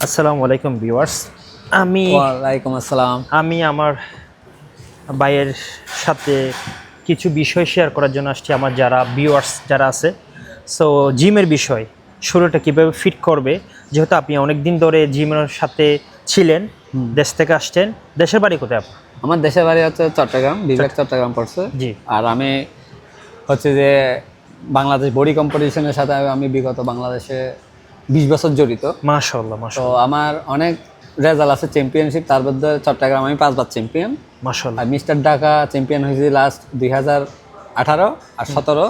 আসসালামু আলাইকুম ভিউয়ার্স। ওয়ালাইকুম আসসালাম। আমি আমার ভাইয়ের সাথে কিছু বিষয় শেয়ার করার জন্য আসছি। আমার যারা ভিউয়ার্স যারা আছে, সো জিমের বিষয়, শরীরটা কীভাবে ফিট করবে, যেহেতু আপনি অনেক দিন ধরে জিমের সাথে ছিলেন, দেশ থেকে আসছেন। দেশের বাড়ি কোথায় আপনার? আমার দেশের বাড়ি হচ্ছে চট্টগ্রাম, বিভাগ চট্টগ্রাম পড়ছে। জি। আর আমি হচ্ছে যে বাংলাদেশ বডি কম্পিটিশনের সাথে আমি বিগত বাংলাদেশে 20 বছর জড়িত। মাশাআল্লাহ তো মাশাআল্লাহ আমার অনেক রেজাল্ট আছে চ্যাম্পিয়নশিপ, তার মধ্যে চট্টগ্রাম আমি 5বার চ্যাম্পিয়ন। মাশাআল্লাহ। আর মিস্টার ঢাকা চ্যাম্পিয়ন হয়েছি লাস্ট 2018 আর 17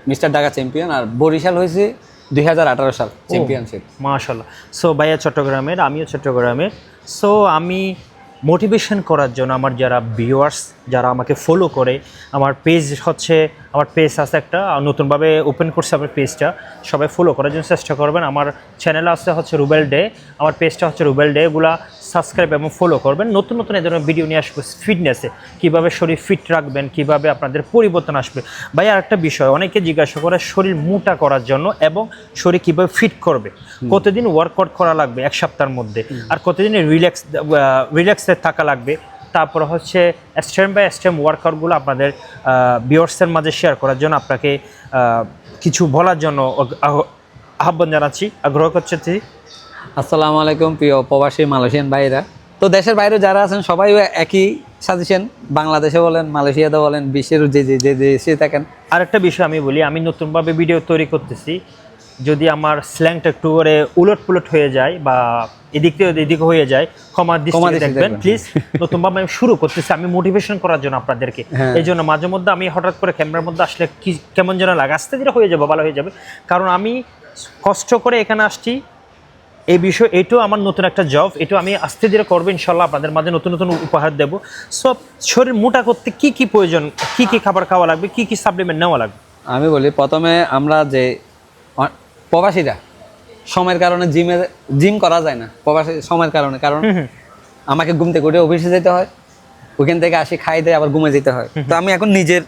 মিস্টার ঢাকা চ্যাম্পিয়ন। আর বরিশাল হয়েছি 2018 সাল চ্যাম্পিয়নশিপ। মাশাআল্লাহ। সো ভাইয়া চট্টগ্রামের, আমিও চট্টগ্রামের। সো আমি মোটিভেশন করার জন্য আমার যারা ভিউয়ার্স যারা আমাকে ফলো করে, আমার পেজ হচ্ছে, আমার পেজ আছে একটা নতুনভাবে ওপেন করছে, আমার পেজটা সবাই ফলো করার জন্য চেষ্টা করবেন। আমার চ্যানেল আছে হচ্ছে রুবেল ডে, আমার পেজটা হচ্ছে রুবেল ডে, এগুলা সাবস্ক্রাইব এবং ফলো করবেন। নতুন নতুন এই ধরনের ভিডিও নিয়ে আসবো ফিটনেসে, কীভাবে শরীর ফিট রাখবেন, কীভাবে আপনাদের পরিবর্তন আসবে। ভাই আরেকটা বিষয় অনেকে জিজ্ঞাসা করে, শরীর মোটা করার জন্য এবং শরীর কীভাবে ফিট করবে, কতদিন ওয়ার্কআউট করা লাগবে এক সপ্তাহের মধ্যে, আর কতদিন রিল্যাক্সে থাকা লাগবে। তারপর হচ্ছে স্টেম বাই স্টেম ওয়ার্কআউটগুলো আপনাদের ভিউয়ার্সের মাঝে শেয়ার করার জন্য আপনাকে কিছু বলার জন্য আহ্বান জানাচ্ছি, আগ্রহ করছি। আসসালামু আলাইকুম প্রিয় প্রবাসী মালয়েশিয়ান ভাইরা। তো দেশের বাইরে যারা আছেন সবাই একই সাজেশন, বাংলাদেশে বলেন, মালয়েশিয়াতে বলেন, বিশ্বের যে যে যে দেশে থাকেন। আরেকটা বিষয় আমি বলি, আমি নতুনভাবে ভিডিও তৈরি করতেছি, যদি আমার স্ল্যাংটা একটু করে উলট পুলট হয়ে যায় বা এদিক থেকে এদিকে হয়ে যায়, ক্ষমা দৃষ্টিতে দেখবেন প্লিজ। নতুনভাবে আমি শুরু করতেছি, আমি মোটিভেশন করার জন্য আপনাদেরকে। এই জন্য মাঝে মধ্যে আমি হঠাৎ করে ক্যামেরার মধ্যে আসলে কি কেমন যেন লাগে, আস্তে ধীরে হয়ে যাবে, ভালো হয়ে যাবে। কারণ আমি কষ্ট করে এখানে আসছি, এই বিষয় এটাও আমার নতুন একটা জব, এটাও আমি আস্তে ধীরে করবো ইনশাল্লাহ, আপনাদের মাঝে নতুন নতুন উপহার দেবো। সব শরীর মোটা করতে কি কি প্রয়োজন, কি কি খাবার খাওয়া লাগবে, কি কি সাপ্লিমেন্ট নেওয়া লাগবে। আমি বলি প্রথমে আমরা যে প্রবাসীরা সময়ের কারণে জিম করা যায় না, প্রবাসী সময়ের কারণে। কারণ আমাকে ঘুম থেকে উঠে অফিসে যেতে হয়, ওখান থেকে আসি খাই দেয় আবার ঘুমে যেতে হয়। তো আমি এখন নিজের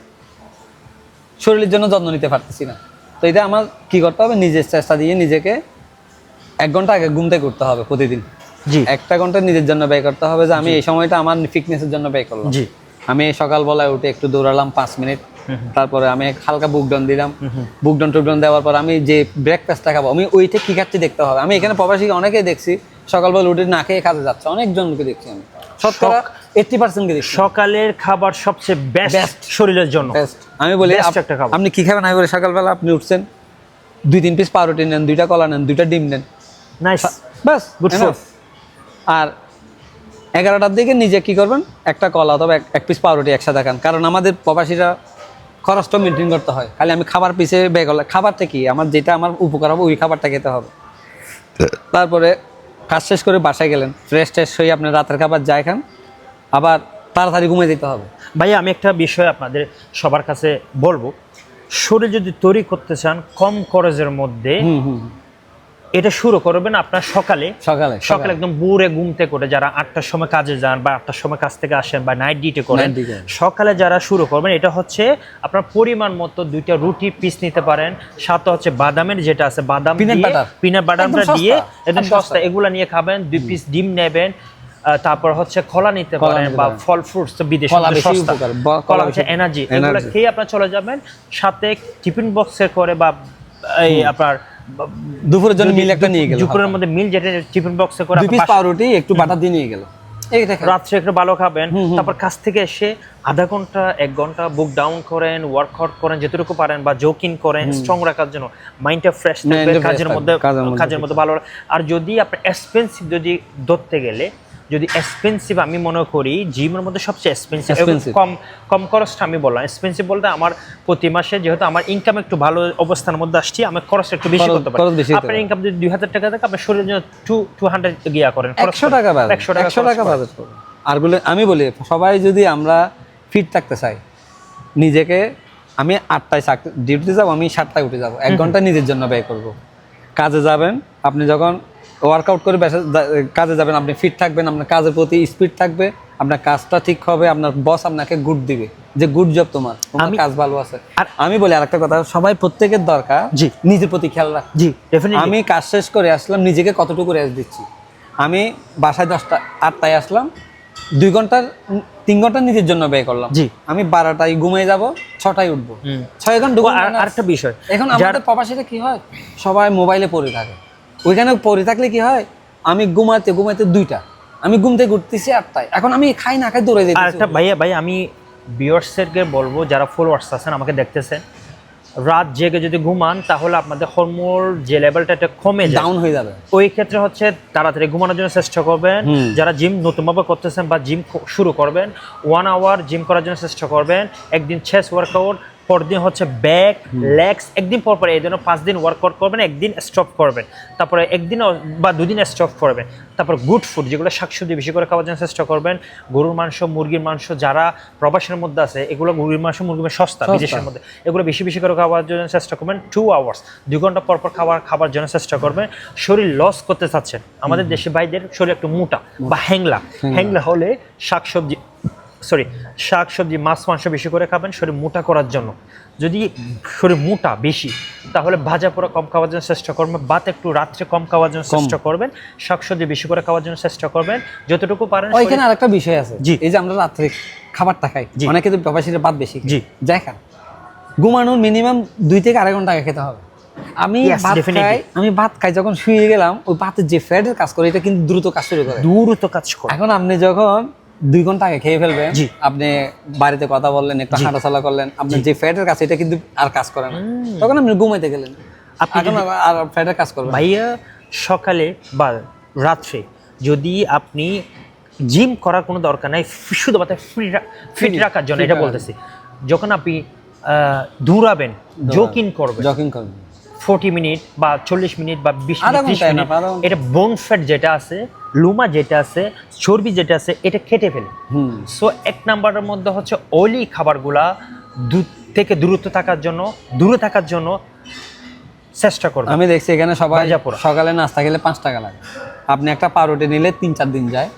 শরীরের জন্য যত্ন নিতে পারতেছি না। তো এটা আমার কি করতে হবে, নিজের চেষ্টা দিয়ে নিজেকে 1 ঘন্টা আগে ঘুম থেকে উঠতে হবে প্রতিদিন। জি। 1টা ঘন্টা নিজের জন্য ব্যয় করতে হবে, যে আমি এই সময়টা আমার ফিটনেসের জন্য ব্যয় করলাম। জি। আমি সকালবেলায় উঠে একটু দৌড়ালাম 5 মিনিট, তারপরে আমি হালকা বুকডাউন দিলাম। বুকডাউন টুকডাউন দেওয়ার পর আমি যে ব্রেকফাস্টটা খাবো, আমি ওইটা কি খাচ্ছি দেখতে হবে। আমি এখানে প্রবাসী অনেকেই দেখছি সকালবেলা উঠে না খেয়ে কাজে যাচ্ছে, অনেকজনকে দেখছি আমি, শতকরা 80% দেখছি। সকালের খাবার সবচেয়ে বেস্ট শরীরের জন্য। আমি বলি একটা খাবার। আপনি কি খাবেন, আমি বলি সকালবেলা আপনি উঠছেন 2-3 পিস পাউরুটি নেন, 2টা কলা নেন, 2টা ডিম নেন, নাইস, বাস গুড ফুড। আর 11টার দিকে নিজে কি করবেন, একটা কলা অথবা 1 পিস পাউরুটি একসাথে খান। কারণ আমাদের প্রবাসীরা খরচটা মেনটেন করতে হয়, খালি আমি খাবার পিছিয়ে ব্যয় করলে খাবারটা কি, আমার যেটা আমার উপকার হবে ওই খাবারটা খেতে হবে। তারপরে কাজ শেষ করে বাসায় গেলেন, ফ্রেশ ট্রেশ হয়ে আপনার রাতের খাবার যাই খান, আবার তাড়াতাড়ি ঘুমিয়ে যেতে হবে। ভাই আমি একটা বিষয় আপনাদের সবার কাছে বলবো, শরীর যদি তৈরি করতে চান কম খরচের মধ্যে, এটা শুরু করবেন আপনার সকালে সকালে একদম ভোরে ঘুম থেকে উঠে, যারা 8টার সময় কাজে যান বা 8টার সময় কাজ থেকে আসেন বা নাইট ডিউটি করেন, সকালে যারা শুরু করবেন, এটা হচ্ছে আপনার পরিমাণ মতো 2টা রুটি পিস নিতে পারেন, সাথে হচ্ছে বাদামের যেটা আছে, বাদাম পিনাট বাদামটা দিয়ে একদম সস্তা, এগুলা নিয়ে খাবেন। 2 পিস ডিম নেবেন, তারপর হচ্ছে কলা নিতে পারেন বা ফল ফ্রুটস, বিদেশে সস্তা কলা হচ্ছে এনার্জি, এগুলো খেয়ে আপনার চলে যাবেন। সাথে টিফিন বক্সে করে বা এই আপনার দুপুরের জন্য মিল একটা নিয়ে গেল, দুপুরের মধ্যে মিল যেটা টিফিন বক্সে করে 2 পিস পাউরুটি একটু বাটার দিয়ে নিয়ে গেল, এই দেখেন রাত্রে একটু ভালো খাবেন। তারপর কাজ থেকে এসে আধা ঘন্টা 1 ঘন্টা বুক ডাউন করেন, ওয়ার্কআউট করেন যেটুকু পারেন, বা জোকিং করেন স্ট্রং রাখার জন্য, মাইন্ডটা ফ্রেশ থাকবে, কাজের মধ্যে ভালো। আর যদি আপনি এক্সপেন্সিভ যদি ধরতে গেলে, যদি এক্সপেন্সিভ আমি মনে করি জিমের মধ্যে সবচেয়ে এক্সপেন্সিভ, কম খরচটা আমি বললাম এক্সপেন্সিভ বলতে, আমার প্রতি মাসে যেহেতু আমার ইনকাম একটু ভালো অবস্থানের মধ্যে আসছি, আমার খরচটা একটু বেশি করতে পারি। আপনার ইনকাম যদি 2000 টাকা থাকে, আপনি শরীরের জন্য 200 গিয়া করেন, 100 টাকা বাজেট করুন। আর বলে আমি বলি সবাই যদি আমরা ফিট থাকতে চাই, নিজেকে আমি 8টায় ডিউটিতে যাবো, আমি 7টায় উঠে যাবো, 1 ঘন্টা নিজের জন্য ব্যয় করব। কাজে যাবেন, আপনি যখন ওয়ার্কআউট করে কাজে যাবেন, আপনি ফিট থাকবেন, আপনার কাজের প্রতি স্পিড থাকবে, আপনার কাজটা ঠিক হবে, আপনার বস আপনাকে গুড দিবে যে গুড জব, তোমার কাজ ভালো আছে। আর আমি বলি আরেকটা কথা, সবাই প্রত্যেকের দরকার নিজের প্রতি খেয়াল রাখ। জি ডেফিনেটলি। আমি কাজ শেষ করে আসলাম, নিজেকে কতটুকু রেস্ট দিচ্ছি, আমি বাসায় 8টায় আসলাম, 3 ঘন্টা নিজের জন্য ব্যয় করলাম। জি। আমি 12টায় ঘুমিয়ে যাব, 6টায় উঠবো, 6 ঘন্টা ঘুম। আরেকটা বিষয়, এখন আমাদের প্রবাসীরা কি হয়, সবাই মোবাইলে পড়ে থাকে। ওইখানে পড়ে থাকলে কি হয়, আমি ঘুমাতে 2টা, আমি ঘুম থেকে উঠতেছি 8টায়, এখন আমি খাই না খাই দৌড়ে যাই। আরেকটা ভাই আমি ভিউয়ার্সদেরকে বলবো, যারা ফলোয়ার্স আছেন আমাকে দেখতেছেন, রাত জেগে যদি ঘুমান তাহলে আপনাদের হরমোন যে লেভেলটা এটা কমে যায়, ডাউন হয়ে যাবে। ওই ক্ষেত্রে হচ্ছে তাড়াতাড়ি ঘুমানোর জন্য চেষ্টা করবেন। যারা জিম নতুনভাবে করতেছেন বা জিম শুরু করবেন, 1 আওয়ার জিম করার জন্য চেষ্টা করবেন। একদিন চেস্ট ওয়ার্কআউট, পরদিন হচ্ছে ব্যাক লেগস, একদিন পর পর এই জন্য 5 দিন ওয়ার্কআউট করবেন, একদিন স্টপ করবেন, তারপরে একদিন বা 2 দিন স্টপ করবেন। তারপর গুড ফুড, যেগুলো শাকসবজি বেশি করে খাওয়ার জন্য চেষ্টা করবেন। গরুর মাংস, মুরগির মাংস, যারা প্রবাসের মধ্যে আছে, এগুলো গরুর মাংস মুরগির মাংস সস্তা বিদেশের মধ্যে, এগুলো বেশি বেশি করে খাওয়ার জন্য চেষ্টা করবেন। 2 আওয়ার্স, 2 ঘন্টা পর পর খাবার জন্য চেষ্টা করবেন। শরীর লস করতে চাচ্ছেন, আমাদের দেশি ভাইদের শরীর একটু মোটা বা হ্যাংলা হলে শাকসবজি মাছ মাংস বেশি করে খাবেন শরীর মোটা করার জন্য। যদি শরীর মোটা বেশি, তাহলে ভাজা পোড়া কম খাওয়ার জন্য চেষ্টা করবেন, ভাত একটু রাত্রে কম খাওয়ার জন্য চেষ্টা করবেন, শাকসবজি বেশি করে খাওয়ার জন্য চেষ্টা করবেন যতটুকু পারেন। ওইখানে আরেকটা বিষয় আছে, জি। এই যে আমরা রাত্রে খাবারটা খাই, অনেকে তো প্রবাসীরা ভাত বেশি খায়, জি। যাই খান, ঘুমানোর মিনিমাম 2 থেকে 2.5 ঘন্টা আগে খেতে হবে। আমি ভাত খাই যখন শুয়ে গেলাম, ওই ভাতের যে ফ্যাটের কাজ করে এটা কিন্তু দ্রুত কাজ শুরু করে। এখন আপনি যখন 2 ঘন্টা আগে খেয়ে ফেলবেন, আপনি বাড়িতে কথা বললেন, একটু হাঁটাচলা করলেন, আপনার যে ফ্যাটের কাজ এটা কিন্তু আর কাজ করে না, তখন আপনি ঘুমাইতে গেলেন, এখন আর ফ্যাটের কাজ করবে। ভাইয়া সকালে বা রাত্রে যদি আপনি জিম করার কোনো দরকার নাই, শুধুমাত্র ফিট রাখার জন্য এটা বলতেছি, যখন আপনি দৌড়াবেন, জগিং করবেন 40 মিনিট বা 40 মিনিট বা 20 মিনিট, এটা বোন ফ্যাট যেটা আছে, লুমা যেটা আছে, চর্বি যেটা আছে, এটা কেটে ফেলে। সো 1 নাম্বারের মধ্যে হচ্ছে অয়েলি খাবারগুলা থেকে দূরে থাকার জন্য চেষ্টা করবেন। আমি দেখছি এখানে সবাই সকালে নাস্তা খেলে 5 টাকা লাগে, আপনি একটা পাউরুটি নিলে 3-4 দিন যায়,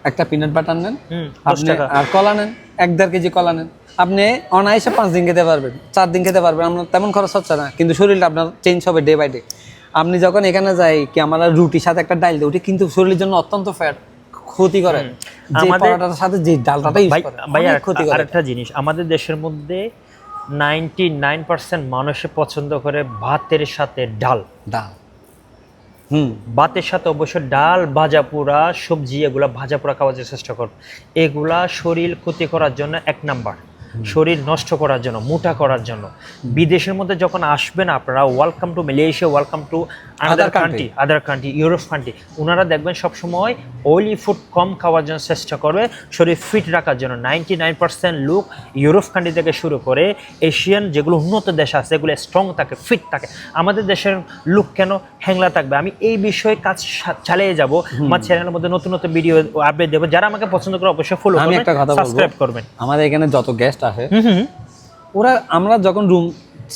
একটা পিনাট বাটার নেন, আপনি আর কলা নেন, 1-1.5 কেজি কলা নেন, আপনি অনায়াসে 5 দিন খেতে পারবেন, 4 দিন খেতে পারবেন, আপনার তেমন খরচ হচ্ছে না, কিন্তু শরীরটা আপনার চেঞ্জ হবে ডে বাই ডে। আপনি যখন এখানে যাই কি আমরা রুটির সাথে একটা ডাল দিই, ওটি কিন্তু শরীরের জন্য অত্যন্ত ফ্যাট ক্ষতি করে, যে পরোটার সাথে যে ডালটা ইউজ করে অনেক ক্ষতি করে। আরেকটা জিনিস, আমাদের দেশের মধ্যে 99% মানুষে পছন্দ করে ভাতের সাথে ডাল। ভাতের সাথে অবশ্যই ডাল, ভাজা পোড়া সবজি, এগুলা ভাজা পোড়া খাওয়ার চেষ্টা করব। এগুলা শরীর ক্ষতি করার জন্য 1 নাম্বার, শরীর নষ্ট করার জন্য, মোটা করার জন্য। বিদেশের মধ্যে যখন আসবেন আপনারা, welcome to Malaysia, welcome to other country, Europe country, ওনারা দেখবেন সবসময় অয়েলি ফুড কম খাওয়ার জন্য চেষ্টা করবে, শরীর ফিট রাখার জন্য। 99% লোক ইউরোপ কান্ট্রি থেকে শুরু করে এশিয়ান যেগুলো উন্নত দেশ আছে, এগুলো স্ট্রং থাকে, ফিট থাকে। আমাদের দেশের লোক কেন হ্যাংলা থাকবে? আমি এই বিষয়ে কাজ চালিয়ে যাব, আমার চ্যানেলের মধ্যে নতুন নতুন ভিডিও আপডেট দেবো। যারা আমাকে পছন্দ করে অবশ্যই ফলো করবেন, সাবস্ক্রাইব করবেন। আমাদের এখানে যত গেস্ট আসে, ওরা আমরা যখন রুম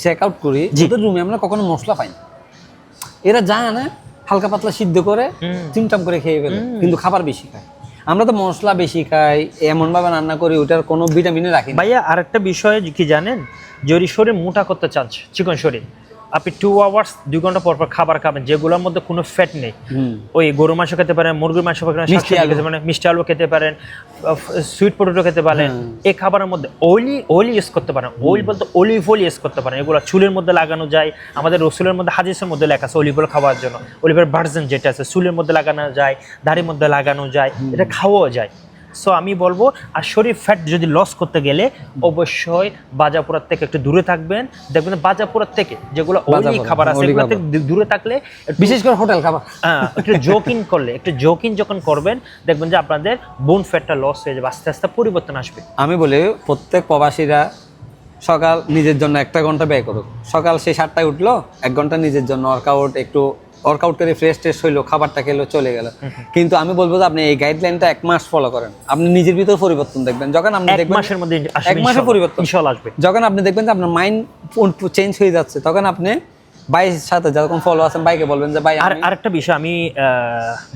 চেক আউট করি, ওদের রুমে আমরা কখনো মশলা পাই না, এরা যায় না হালকা পাতলা সিদ্ধ করে চিমটাম করে খেয়ে ফেলে, কিন্তু খাবার বেশি খায়। আমরা তো মশলা বেশি খাই, এমন ভাবে রান্না করি ওটার কোনো ভিটামিনে রাখি। ভাইয়া আরেকটা বিষয় কি জানেন, যদি শরীর মোটা করতে চান, চিকন শরীর, আপনি 2 আওয়ার্স 2 ঘন্টা পর পর খাবার খাবেন যেগুলোর মধ্যে কোনো ফ্যাট নেই। ওই গরুর মাংস খেতে পারেন, মুরগির মাংস খেতে পারেন, মিষ্টি আলু খেতে পারেন, সুইট পটেটো খেতে পারেন। এই খাবারের মধ্যে অয়েলি ইউজ করতে পারেন, অয়েল বলতে অলিভ অয়েল ইউজ করতে পারেন। এগুলো চুলের মধ্যে লাগানো যায়, আমাদের রসুলের মধ্যে হাদিসের মধ্যে লেখা আছে অলিভ অয়েল খাওয়ার জন্য। অলিভের ভার্জিন যেটা আছে চুলের মধ্যে লাগানো যায়, দাড়ির মধ্যে লাগানো যায়, এটা খাওয়াও যায়। সো আমি বলবো, আর শরীর ফ্যাট যদি লস করতে গেলে অবশ্যই ভাজা পোড়ার থেকে একটু দূরে থাকবেন। দেখবেন ভাজা পোড়ার থেকে যেগুলো অয়েলি খাবার আছে এগুলো থেকে দূরে থাকলে, বিশেষ করে হোটেল খাবার, একটু জোকিং যখন করবেন, দেখবেন যে আপনাদের বোন ফ্যাটটা লস হয়ে যাবে, আস্তে আস্তে পরিবর্তন আসবে। আমি বলি প্রত্যেক প্রবাসীরা সকাল নিজের জন্য 1 ঘন্টা ব্যয় করুক। সকাল সে 7টায় উঠলো, 1 ঘন্টা নিজের জন্য ওয়ার্কআউট করে ফ্রেশ হইলো, খাবারটা খেলো, চলে গেল। কিন্তু আমি বলবো যে আপনি এই গাইডলাইনটা 1 মাস ফলো করেন, আপনি নিজের ভিতর পরিবর্তন দেখবেন। যখন আপনি দেখবেন 1 মাসের মধ্যে 1 মাসে পরিবর্তন ইনশাআল্লাহ আসবে। যখন আপনি দেখবেন যে আপনার মাইন্ড চেঞ্জ হয়ে যাচ্ছে, তখন আপনি ভাইয়ের সাথে যখন ফলো আছেন ভাইকে বলবেন যে ভাই। আরেকটা বিষয় আমি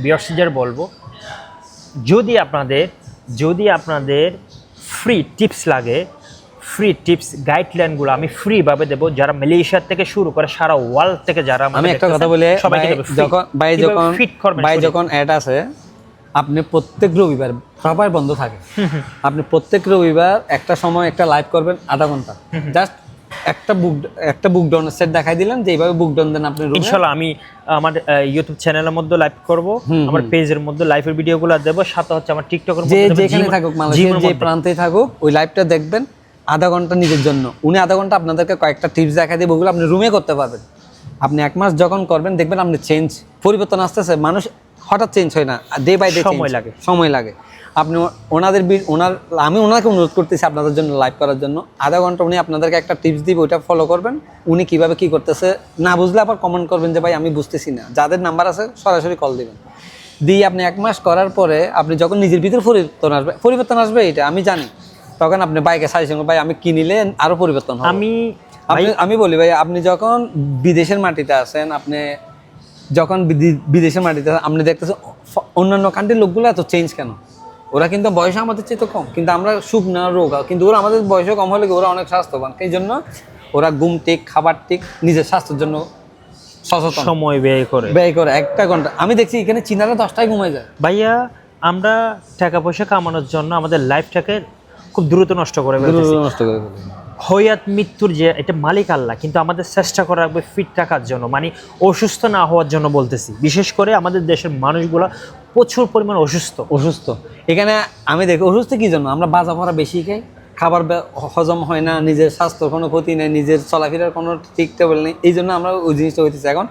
ভিউয়ার্সদের বলবো, যদি আপনাদের ফ্রি টিপস লাগে, ফ্রি টিপস গাইডলাইনগুলো আমি ফ্রি ভাবে দেবো, যারা মালয়েশিয়া থেকে শুরু করে সারা ওয়ার্ল্ড থেকে যারা আমি একটা কথা বলি, সবাইকে দেবো যখন অ্যাড আছে, আপনি প্রত্যেক রবিবার সবাই বন্ধ থাকে, আপনি প্রত্যেক রবিবার একটা সময় একটা লাইভ করবেন আধা ঘন্টা, জাস্ট একটা বুক ডাউনের সেট দেখাই দিলেন যে এইভাবে বুক ডাউন দেন আপনি রুমে। ইনশাআল্লাহ আমি আমার ইউটিউব চ্যানেলের মধ্যে লাইভ করব, আমার পেজের মধ্যে লাইভের ভিডিওগুলো দেব, সাথে হচ্ছে আমার টিকটকের মধ্যে যে যেখানে থাকুক, মালয়েশিয়ার যে প্রান্তেই থাকুক, ওই লাইভটা দেখবেন আধা ঘন্টা নিজের জন্য। উনি আধা ঘন্টা আপনাদেরকে কয়েকটা টিপস দেখাই দেবে, ওগুলো আপনি রুমে করতে পারবেন। আপনি 1 মাস যখন করবেন দেখবেন আপনি পরিবর্তন আসতেছে। মানুষ হঠাৎ চেঞ্জ হয় না, ডে বাই ডে সময় লাগে। আপনি আমি ওনাকে অনুরোধ করতেছি আপনাদের জন্য লাইভ করার জন্য, আধা ঘন্টা উনি আপনাদেরকে একটা টিপস দিবে, ওইটা ফলো করবেন। উনি কিভাবে কি করতেছে না বুঝলে আবার কমেন্ট করবেন যে ভাই আমি বুঝতেছি না। যাদের নাম্বার আছে সরাসরি কল দিবেন, দিয়ে আপনি 1 মাস করার পরে আপনি যখন নিজের ভিতরে পরিবর্তন আসবে এটা আমি জানি, তখন আপনি বাইকে সাজেশন ভাই আমি কি নিলে আরো পরিবর্তন হবে। আমি বলি ভাই, আপনি যখন বিদেশের মাটিতে আছেন, আপনি যখন বিদেশের মাটিতে আপনি দেখতেছেন অন্যান্য কান্ট্রির লোকগুলো এত চেঞ্জ কেন? ওরা কিন্তু বয়স আমাদের চেয়ে তো কম, কিন্তু আমরা সুখ না রোগ, কিন্তু ওরা আমাদের বয়সে কম হলে ওরা অনেক স্বাস্থ্যবান। এই জন্য ওরা ঘুম ঠিক, খাবার ঠিক, নিজের স্বাস্থ্যের জন্য সচেতন, সময় ব্যয় করে 1 ঘন্টা। আমি দেখছি এখানে চীনারা 10টায় ঘুমায় যায়। ভাইয়া আমরা টাকা পয়সা কামানোর জন্য আমাদের লাইফটাকে খুব দ্রুত নষ্ট করে ফেলতেছি। হয়াত মৃত্যুর যে এটা মালিক আল্লাহ, কিন্তু আমাদের চেষ্টা করা রাখবে ফিট থাকার জন্য, মানে অসুস্থ না হওয়ার জন্য বলতেছি। বিশেষ করে আমাদের দেশের মানুষগুলো প্রচুর পরিমাণ অসুস্থ। এখানে আমি দেখি অসুস্থ কি জন্য? আমরা বাজা পড়া বেশি খাই, খাবার হজম হয় না, নিজের স্বাস্থ্যর কোনো ক্ষতি নেই, নিজের চলাফেরার কোনো ঠিক টেবল নেই। এই জন্য আমরা ওই জিনিসটা হইতেছে। এখন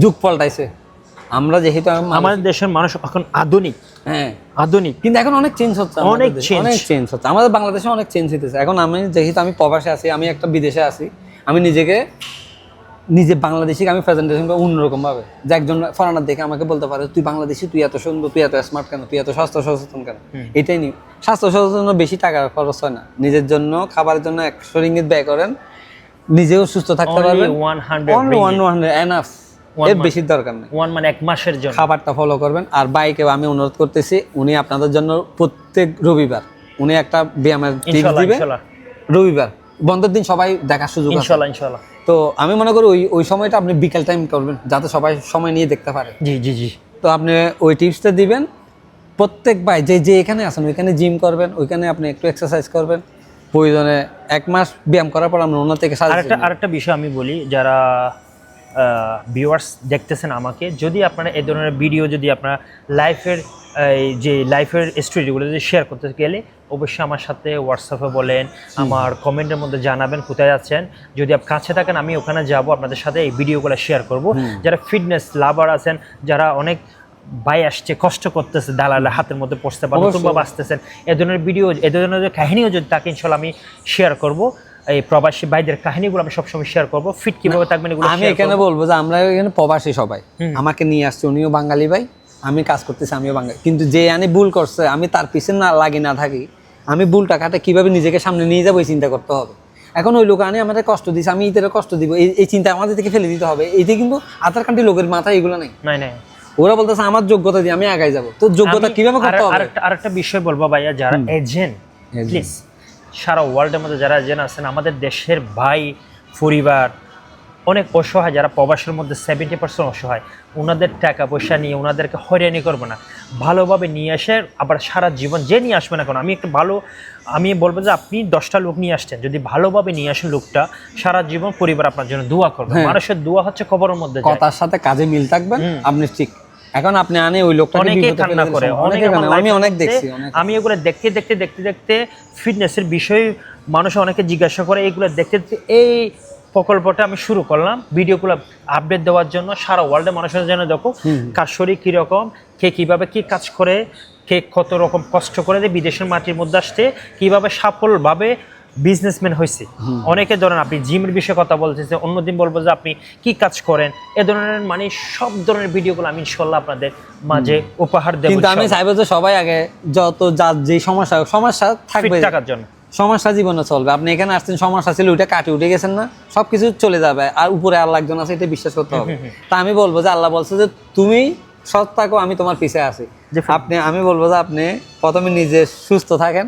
যুগ পাল্টাইছে, আমরা যেহেতু আমাদের দেশের মানুষ এখন আধুনিক, কিন্তু এখন অনেক চেঞ্জ হচ্ছে, অনেক চেঞ্জ হচ্ছে। আমাদের বাংলাদেশে অনেক চেঞ্জ হইতেছে। এখন যেহেতু আমি প্রবাসে আছি, আমি একটা বিদেশে আছি, আমি নিজে বাংলাদেশি আমি প্রেজেন্টেশন করি অন্যরকম ভাবে, যে একজন ফরেনার দেখে আমাকে বলতে পারে তুই বাংলাদেশি, তুই এত সুন্দর, তুই এত স্মার্ট কেন, তুই এত স্বাস্থ্য সচেতন কেন? এটাই নিয়ে স্বাস্থ্য সচেতন বেশি টাকা খরচ হয় না, নিজের জন্য খাবারের জন্য 100 রিঙ্গিত ব্যয় করেন, নিজেও সুস্থ থাকতে পারবেন। 100 এনাফ, এর বেশি দরকার নেই। 1 মাসের জন্য খাবারটা ফলো করবেন। আর বাইকে আমি অনুরোধ করতেছি, উনি আপনাদের জন্য প্রত্যেক রবিবার উনি একটা ব্যায়ামের টিপস দিবে। রবিবার বন্ধের দিন সবাই দেখার সুযোগ আছে ইনশাআল্লাহ। তো আমি মনে করি ওই সময়টা আপনি বিকেল টাইম করবেন, যাতে সবাই সময় নিয়ে দেখতে পারে। জি। তো আপনি ওই টিপসটা দিবেন। প্রত্যেক ভাই যে এখানে আছেন ওইখানে জিম করবেন, ওইখানে আপনি একটু এক্সারসাইজ করবেন, প্রয়োজনে 1 মাস ব্যায়াম করার পর আমরা ওনার থেকে আরেকটা বিষয় আমি বলি, যারা ভিউয়ার্স দেখতেছেন আমাকে, যদি আপনারা এই ধরনের ভিডিও যদি আপনারা লাইফের স্টোরিগুলো যদি শেয়ার করতে গেলে অবশ্যই আমার সাথে হোয়াটসঅ্যাপে বলেন, আমার কমেন্টের মধ্যে জানাবেন কোথায় আছেন। যদি আপনি কাছে থাকেন আমি ওখানে যাব, আপনাদের সাথে এই ভিডিওগুলো শেয়ার করব। যারা ফিটনেস লাভার আছেন, যারা অনেক ভাই আসছে কষ্ট করতেছে, দালালের হাতের মধ্যে পড়তে পারে, নতুনভাবে আসতেছেন, এ ধরনের ভিডিও, এ ধরনের কাহিনীও যদি থাকে ইনশাআল্লাহ আমি শেয়ার করব। এই প্রবাসী ভাইদের কাহিনীগুলো আমি সবসময় শেয়ার করব, ফিট কিভাবে থাকবেন এগুলো আমি এখানে বলবো যে আমরা এখানে প্রবাসী সবাই, আমাকে নিয়ে আসছে, উনিও বাঙালি ভাই, আমি কাজ করতেছি, আমিও বাঙালি, কিন্তু যে ভুল করছে আমি তার পিছনে না থাকি, আমি ভুলটা কাটে কিভাবে নিজেকে সামনে নিয়ে যাবো এই চিন্তা করতে হবে। এখন ওই লোক আমাদের কষ্ট দিচ্ছে, আমি এদের কষ্ট দিব, এই চিন্তা আমাদের থেকে ফেলে দিতে হবে। এইটা কিন্তু আধার কান্ট্রি লোকের মাথায় এগুলো নাই। ওরা বলতেছে আমার যোগ্যতা দিয়ে আমি আগাই যাবো, তো যোগ্যতা কিভাবে করতে হবে। আরেকটা বিষয় বলবো ভাইয়া, যারা এজেন্ট প্লিজ সারা ওয়ার্ল্ডের মধ্যে যারা এজেন্ট আছেন, আমাদের দেশের ভাই পরিবার অনেক অসহায়, যারা প্রবাসের মধ্যে 70% অসহায়, ওনাদের টাকা পয়সা নিয়ে ওনাদেরকে হয়রানি করবো না, ভালোভাবে নিয়ে আসে আবার সারা জীবন যে নিয়ে আসবে না কেন, আমি বলবো যে আপনি 10টা লোক নিয়ে আসছেন, যদি ভালোভাবে নিয়ে আসেন লোকটা, সারা জীবন পরিবার আপনার জন্য দোয়া করবে। মানুষের দোয়া হচ্ছে কবরের মধ্যে, কথার সাথে কাজে মিল থাকবেন আপনি ঠিক। এখন আপনি ওই লোকটাকে অনেকে কান্না করে, আমি অনেক দেখছি, আমি এগুলো দেখতে ফিটনেসের বিষয়ে মানুষ অনেকে জিজ্ঞাসা করে, এগুলো দেখতে এই প্রকল্পটা আমি শুরু করলাম ভিডিওগুলো আপডেট দেওয়ার জন্য, সারা ওয়ার্ল্ডে মানুষের জন্য দেখো কার শরীর কীরকম, কে কীভাবে কী কাজ করে, কে কত রকম কষ্ট করে বিদেশের মাটির মধ্যে আসতে কীভাবে সফলভাবে বিজনেসম্যান হয়েছে। অনেকে ধরেন আপনি জিমের বিষয়ে কথা বলতেছেন, অন্যদিন বলবো যে আপনি কি কাজ করেন, এ ধরনের মানে সব ধরনের ভিডিওগুলো আমি ইনশাআল্লাহ আপনাদের মাঝে উপহার দেব। কিন্তু আমি চাইবো যে সবাই আগে যত যার যে সমস্যা থাকবে টাকার জন্য, সমস্যা জীবনে চলবে। আপনি এখানে আসছেন, সমস্যা ছিল ওইটা কাটে উঠে গেছেন না, সবকিছু চলে যাবে, আর উপরে আল্লাহ একজন আছে, এটা বিশ্বাস করতে হবে। তা আমি বলবো যে আল্লাহ বলছে যে তুমি সৎ থাকো, আমি তোমার পিছে আছি। আমি বলবো যে আপনি প্রথমে নিজে সুস্থ থাকেন,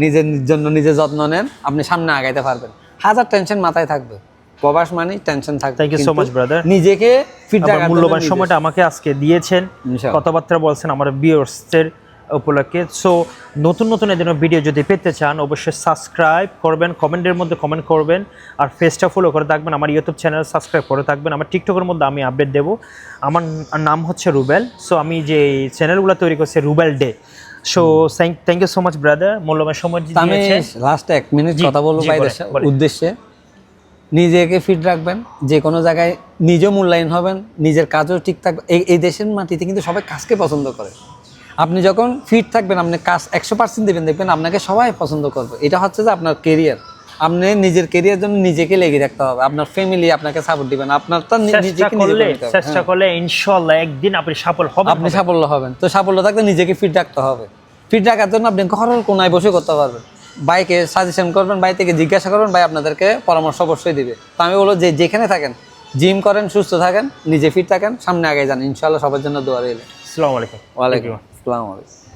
নিজের জন্য নিজে যত্ন নেন, আপনি সামনে আগাইতে পারবেন। হাজার টেনশন মাথায় থাকবে, প্রবাস মানে টেনশন থাকবে। Thank you so much brother, নিজেকে ফিট আপনার রাখার মূল্যবান জন্য সময়টা আমাকে আজকে দিয়েছেন, ইনশাআল্লাহ। কথাবার্তা বলছেন আমার ভিউয়ার্সদের উপলক্ষে। সো নতুন নতুন এই ধরনের ভিডিও যদি পেতে চান অবশ্যই সাবস্ক্রাইব করবেন, কমেন্টের মধ্যে কমেন্ট করবেন, আর পেজটা ফলো করে থাকবেন, আমার ইউটিউব চ্যানেল সাবস্ক্রাইব করে থাকবেন। আমার টিকটকের মধ্যে আমি আপডেট দেবো। আমার নাম হচ্ছে রুবেল। সো আমি যে চ্যানেলগুলো তৈরি করছি রুবেল ডে। So thank you so much brother, মূল্যবান সময় আমি দিয়েছেন। লাস্ট 1 মিনিট জি, কথা বলবো জি, ভাইদের বলেন। উদ্দেশ্যে। নিজেকে ফিট রাখবেন, যে কোনো জায়গায় নিজেও মূল্যায়ন হবেন, নিজের কাজও ঠিক থাকবে। এই দেশের মাটিতে কিন্তু সবাই কাজকে পছন্দ করে। আপনি যখন ফিট থাকবেন, আপনি কাজ 100% দেবেন, দেখবেন আপনাকে সবাই পছন্দ করবে। এটা হচ্ছে যে আপনার কেরিয়ার। আপনি নিজের কেরিয়ার জন্য নিজেকে লেগে রাখতে হবে, আপনার ফ্যামিলি আপনাকে সাপোর্ট দিবেন, আপনার তো চেষ্টা করলে ইনশাআল্লাহ একদিন আপনি সফল হবেন। আপনি সাফল্য হবেন। তো সাফল্য থাকলে নিজেকে ফিট রাখতে হবে। ফিট রাখার জন্য আপনি ঘরের কোনায় বসে করতে পারবেন। বাইকে সাজেশন করবেন, বাই থেকে জিজ্ঞাসা করবেন, ভাই আপনাদেরকে পরামর্শ অবশ্যই দিবে। তো আমি বলবো যে যেখানে থাকেন জিম করেন, সুস্থ থাকেন, নিজে ফিট থাকেন, সামনে আগে যান, ইনশাআল্লাহ সবার জন্য দোয়া রইল। আসসালামু আলাইকুম। ওয়ালাইকুম আসসালাম।